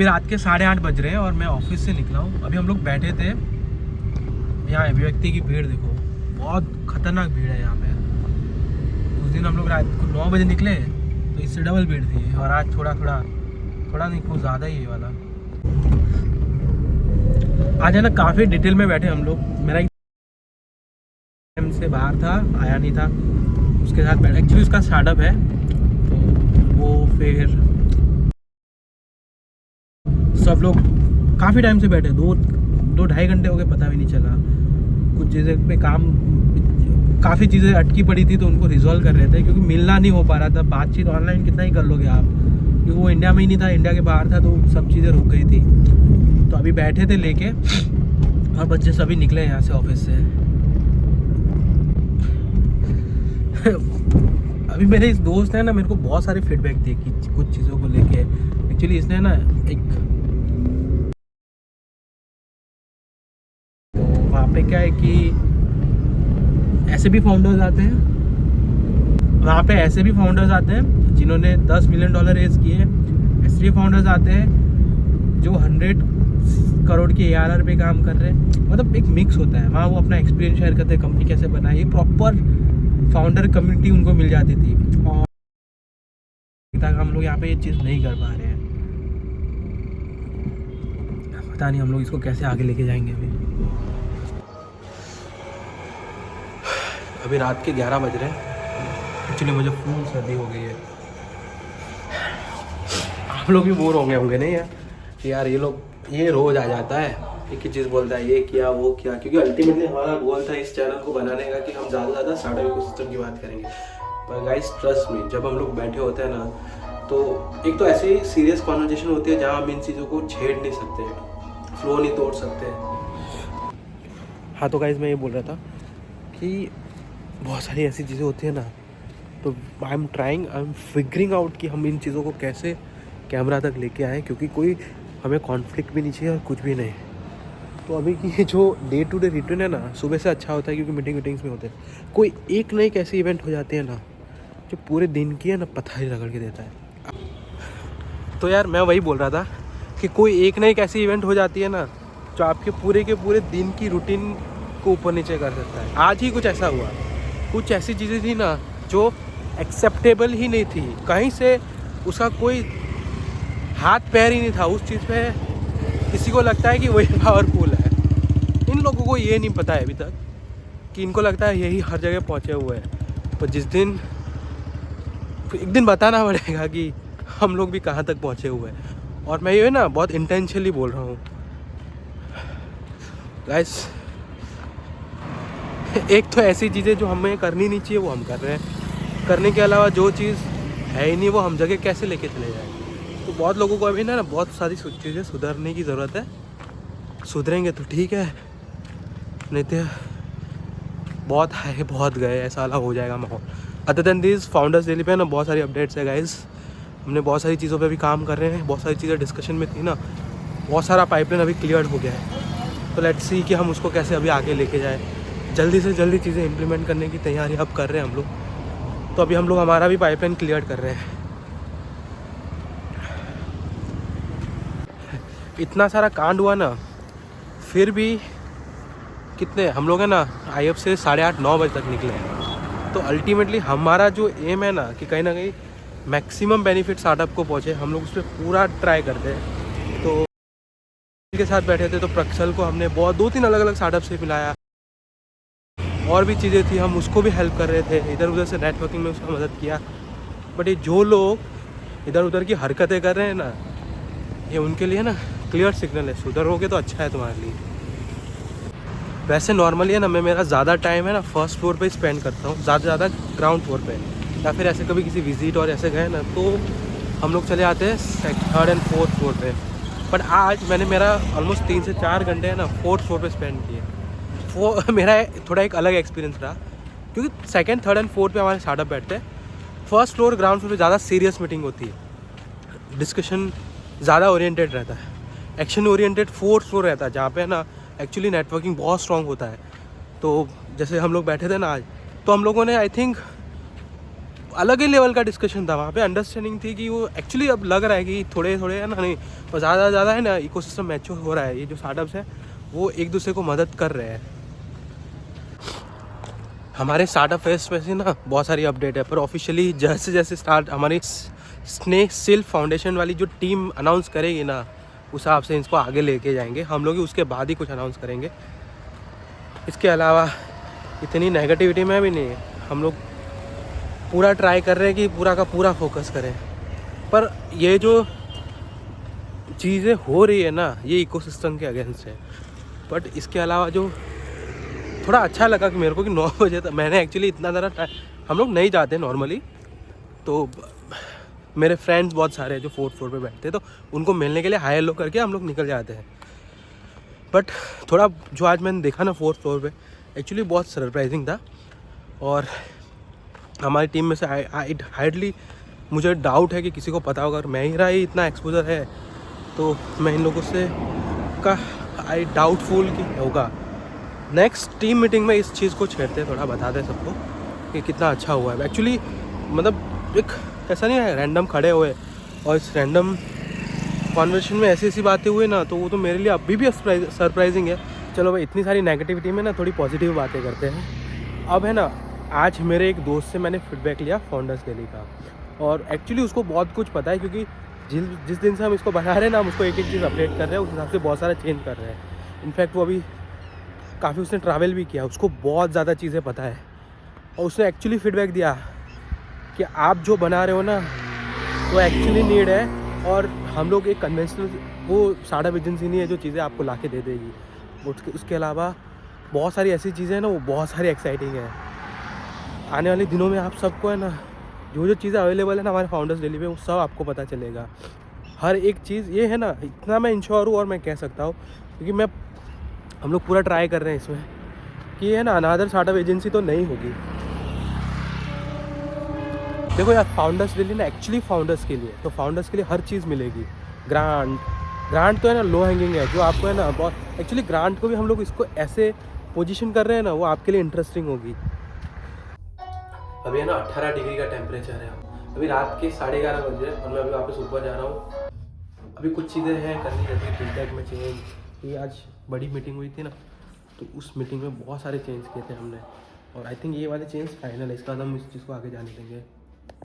अभी रात के 8:30 बज रहे हैं और मैं ऑफिस से निकला हूँ। अभी हम लोग बैठे थे यहाँ, अभिव्यक्ति की भीड़ देखो, बहुत खतरनाक भीड़ है यहाँ पे। उस दिन हम लोग रात को 9 बजे निकले तो इससे डबल भीड़ थी, और आज थोड़ा नहीं, कुछ ज़्यादा ही है वाला। आज है ना काफ़ी डिटेल में बैठे हम लोग। मेरा एक टाइम से बाहर था, आया नहीं था, उसके साथ बैठे। एक्चुअली उसका स्टार्टअप है, तो वो फिर सब लोग काफ़ी टाइम से बैठे, 2-2.5 घंटे हो गए, पता भी नहीं चला। कुछ चीज़ें पे काम, काफ़ी चीज़ें अटकी पड़ी थी तो उनको रिजॉल्व कर रहे थे, क्योंकि मिलना नहीं हो पा रहा था। बातचीत ऑनलाइन कितना ही कर लोगे आप, क्योंकि वो इंडिया में ही नहीं था, इंडिया के बाहर था, तो सब चीज़ें रुक गई थी। तो अभी बैठे थे लेके, और बच्चे सभी निकले यहाँ से ऑफिस से। अभी मेरे इस दोस्त ने ना मेरे को बहुत सारे फीडबैक दिए कि कुछ चीज़ों को लेके। एक्चुअली इसने ना तो वहाँ पे क्या है कि ऐसे भी फाउंडर्स आते हैं, वहाँ पे ऐसे भी फाउंडर्स आते हैं जिन्होंने $10 मिलियन रेज किए हैं। ऐसे भी फाउंडर्स आते हैं जो 100 करोड़ की ARR पे काम कर रहे हैं। मतलब एक मिक्स होता है वहाँ। वो अपना एक्सपीरियंस शेयर करते हैं, कंपनी कैसे बनाई, एक प्रॉपर फाउंडर कम्युनिटी उनको मिल जाती थी। और हम लोग यहाँ पे ये चीज़ नहीं कर पा रहे हैं, पता नहीं हम लोग इसको कैसे आगे लेके जाएंगे। अभी रात के 11 बज रहे हैं। एक्चुअली मुझे फुल सर्दी हो गई है। आप लोग भी बोर होंगे नहीं यार कि यार ये रोज़ आ जाता है, एक ही चीज़ बोलता है, ये किया वो किया। क्योंकि अल्टीमेटली हमारा गोल था इस चैनल को बनाने का कि हम ज़्यादा से ज़्यादा स्टार्टअप इकोसिस्टम की बात करेंगे। पर गाइस ट्रस्ट मी, जब हम लोग बैठे होते हैं ना, तो एक तो ऐसी सीरियस कॉन्वर्सेशन होती है जहाँ हम इन चीज़ों को छेड़ नहीं सकते, फ्लो नहीं तोड़ सकते। हाँ तो गाइस मैं ये बोल रहा था कि बहुत सारी ऐसी चीज़ें होती है ना, तो आई एम फिगरिंग आउट कि हम इन चीज़ों को कैसे कैमरा तक लेके आएँ, क्योंकि कोई हमें कॉन्फ्लिक्ट भी नहीं चाहिए और कुछ भी नहीं। तो अभी की जो डे टू डे रूटीन है ना, सुबह से अच्छा होता है क्योंकि मीटिंग्स में होते हैं। कोई एक ना एक ऐसी इवेंट हो जाती है ना जो पूरे दिन की है ना पथारी रगड़ के देता है। तो यार मैं वही बोल रहा था कि कोई एक ना एक ऐसी इवेंट हो जाती है ना जो आपके पूरे के पूरे दिन की रूटीन को ऊपर नीचे कर सकता है। आज ही कुछ ऐसा हुआ, कुछ ऐसी चीज़ें थी ना जो एक्सेप्टेबल ही नहीं थी, कहीं से उसका कोई हाथ पैर ही नहीं था उस चीज़ पे। किसी को लगता है कि वही पावरफुल है, इन लोगों को ये नहीं पता है अभी तक कि इनको लगता है यही हर जगह पहुंचे हुए हैं। पर एक दिन बताना पड़ेगा कि हम लोग भी कहाँ तक पहुंचे हुए हैं। और मैं ये ना बहुत इंटेंशनली बोल रहा हूँ गाइस, एक तो ऐसी चीज़ें जो हमें करनी नहीं चाहिए वो हम कर रहे हैं, करने के अलावा जो चीज़ है ही नहीं वो हम जगह कैसे लेके चले जाएँ। तो बहुत लोगों को अभी ना बहुत सारी चीज़ें सुधरने की ज़रूरत है। सुधरेंगे तो ठीक है, नहीं तो बहुत है बहुत गए, ऐसा वाला हो जाएगा माहौल। Other than this founders daily पे ना बहुत सारी अपडेट्स है गाइस। हमने बहुत सारी चीज़ों पे भी काम कर रहे हैं, बहुत सारी चीज़ें डिस्कशन में थी ना, बहुत सारा पाइपलाइन अभी क्लियर हो गया है। तो लेट्स सी कि हम उसको कैसे अभी आगे लेके जाएँ। जल्दी से जल्दी चीज़ें इम्प्लीमेंट करने की तैयारी अब कर रहे हैं हम लोग। तो अभी हम लोग हमारा भी पाइपलाइन क्लियर कर रहे हैं। इतना सारा कांड हुआ ना, फिर भी कितने हम लोग हैं ना IF से 8:30-9 बजे तक निकले हैं। तो अल्टीमेटली हमारा जो एम है ना कि कहीं ना कहीं मैक्सिमम बेनिफिट स्टार्टअप को पहुँचे, हम लोग उस पर पूरा ट्राई करते हैं। तो उनके साथ बैठे थे तो प्रक्षल को हमने बहुत 2-3 अलग अलग स्टार्टअप से मिलाया, और भी चीज़ें थी, हम उसको भी हेल्प कर रहे थे, इधर उधर से नेटवर्किंग में उसका मदद किया। बट ये जो लोग इधर उधर की हरकतें कर रहे हैं ना, ये उनके लिए ना क्लियर सिग्नल है, सुधरोगे तो अच्छा है तुम्हारे लिए। वैसे नॉर्मली है ना मैं मेरा ज़्यादा टाइम है ना फर्स्ट फ्लोर पे स्पेंड करता हूँ, ज़्यादा ग्राउंड फ्लोर पे, या फिर ऐसे कभी किसी विजिट और ऐसे गए ना तो हम लोग चले आते हैं 3rd and 4th फ्लोर पे। बट आज मैंने मेरा ऑलमोस्ट 3 से 4 घंटे है ना 4th फ्लोर पे स्पेंड किए। वो मेरा थोड़ा एक अलग एक्सपीरियंस रहा, क्योंकि 2nd, 3rd and 4th पे हमारे स्टार्टअप बैठते हैं। फर्स्ट फ्लोर ग्राउंड फ्लोर पे ज़्यादा सीरियस मीटिंग होती है, डिस्कशन ज़्यादा ओरिएंटेड रहता है, एक्शन ओरिएंटेड 4th फ्लोर रहता है, जहाँ पे ना एक्चुअली नेटवर्किंग बहुत स्ट्रॉन्ग होता है। तो जैसे हम लोग बैठे थे ना आज, तो हम लोगों ने आई थिंक अलग ही लेवल का डिस्कशन था वहाँ पे। अंडरस्टैंडिंग थी कि वो एक्चुअली अब लग रहा है कि थोड़े थोड़े है ना, नहीं और ज़्यादा है ना, इकोसिस्टम मैच्योर हो रहा है। ये जो स्टार्टअप्स हैं वो एक दूसरे को मदद कर रहे हैं। हमारे स्टार्टअप फेस्ट पे से ना बहुत सारी अपडेट है, पर ऑफिशियली जैसे जैसे स्टार्ट हमारी स्नेक सिल्क फाउंडेशन वाली जो टीम अनाउंस करेगी ना, उस हिसाब से इसको आगे लेके जाएंगे हम लोग ही। उसके बाद ही कुछ अनाउंस करेंगे। इसके अलावा इतनी नेगेटिविटी में भी नहीं है। हम लोग पूरा ट्राई कर रहे हैं कि पूरा का पूरा फोकस करें, पर ये जो चीज़ें हो रही है ना, ये इकोसिस्टम के अगेंस्ट है। बट इसके अलावा जो थोड़ा अच्छा लगा कि मेरे को कि 9 बजे तक मैंने एक्चुअली इतना ज़्यादा हम लोग नहीं जाते नॉर्मली, तो मेरे फ्रेंड्स बहुत सारे हैं जो 4th फ्लोर पे बैठते हैं, तो उनको मिलने के लिए हाई हेलो करके हम लोग निकल जाते हैं। बट थोड़ा जो आज मैंने देखा ना 4th फ्लोर पे, एक्चुअली बहुत सरप्राइजिंग था। और हमारी टीम में से हार्डली मुझे डाउट है कि किसी को पता होगा। अगर मेरा ही इतना एक्सपोजर है तो मैं इन लोगों से का आई डाउटफुल कि होगा। नेक्स्ट टीम मीटिंग में इस चीज़ को छेड़ते, थोड़ा बताते हैं सबको कि कितना अच्छा हुआ है। एक्चुअली मतलब एक ऐसा नहीं है रैंडम खड़े हुए और इस रैंडम कॉन्वर्सेशन में ऐसी ऐसी बातें हुई ना, तो वो तो मेरे लिए अभी भी सरप्राइजिंग है। चलो भाई, इतनी सारी नेगेटिविटी में ना थोड़ी पॉजिटिव बातें करते हैं। अब है ना, आज मेरे एक दोस्त से मैंने फीडबैक लिया फाउंडर्स डेली का, और एक्चुअली उसको बहुत कुछ पता है, क्योंकि जिस दिन से हम इसको बना रहे हैं ना, हम उसको एक एक चीज़ अपडेट कर रहे हैं, उस हिसाब से बहुत सारा चेंज कर रहे हैं। इनफैक्ट वो अभी काफ़ी उसने ट्रैवल भी किया, उसको बहुत ज़्यादा चीज़ें पता है। और उसने एक्चुअली फीडबैक दिया कि आप जो बना रहे हो ना वो एक्चुअली नीड है, और हम लोग एक कन्वेंशनल वो स्टार्टअप एजेंसी नहीं है जो चीज़ें आपको ला के दे देगी। उसके अलावा बहुत सारी ऐसी चीज़ें हैं ना, वो बहुत सारी एक्साइटिंग है। आने वाले दिनों में आप सबको है ना, जो चीज़ें अवेलेबल है ना हमारे फाउंडर्स डेली पे, वो सब आपको पता चलेगा। हर एक चीज़ ये है ना, इतना मैं इंश्योर हूँ और मैं कह सकता हूँ, क्योंकि हम लोग पूरा ट्राई कर रहे हैं इसमें कि ये है ना अनादर स्टार्टअप एजेंसी तो नहीं होगी। देखो यार, फाउंडर्स डेली ना एक्चुअली फाउंडर्स के लिए, तो फाउंडर्स के लिए हर चीज़ मिलेगी। ग्रांट तो है ना लो हैंगिंग है, जो आपको है ना बहुत एक्चुअली ग्रांट को भी हम लोग इसको ऐसे पोजीशन कर रहे हैं ना, वो आपके लिए इंटरेस्टिंग होगी। अभी है ना 18 डिग्री का टेम्परेचर है। अभी रात के 11:30 बजे और मैं अभी वापस ऊपर जा रहा हूँ। अभी कुछ चीज़ें हैं करनी, जैसे फीडबैक में चेंज। ये आज बड़ी मीटिंग हुई थी ना, तो उस मीटिंग में बहुत सारे चेंज किए थे हमने, और आई थिंक ये वाले चेंज फाइनल है। इसका हम इस चीज़ को आगे जाने देंगे।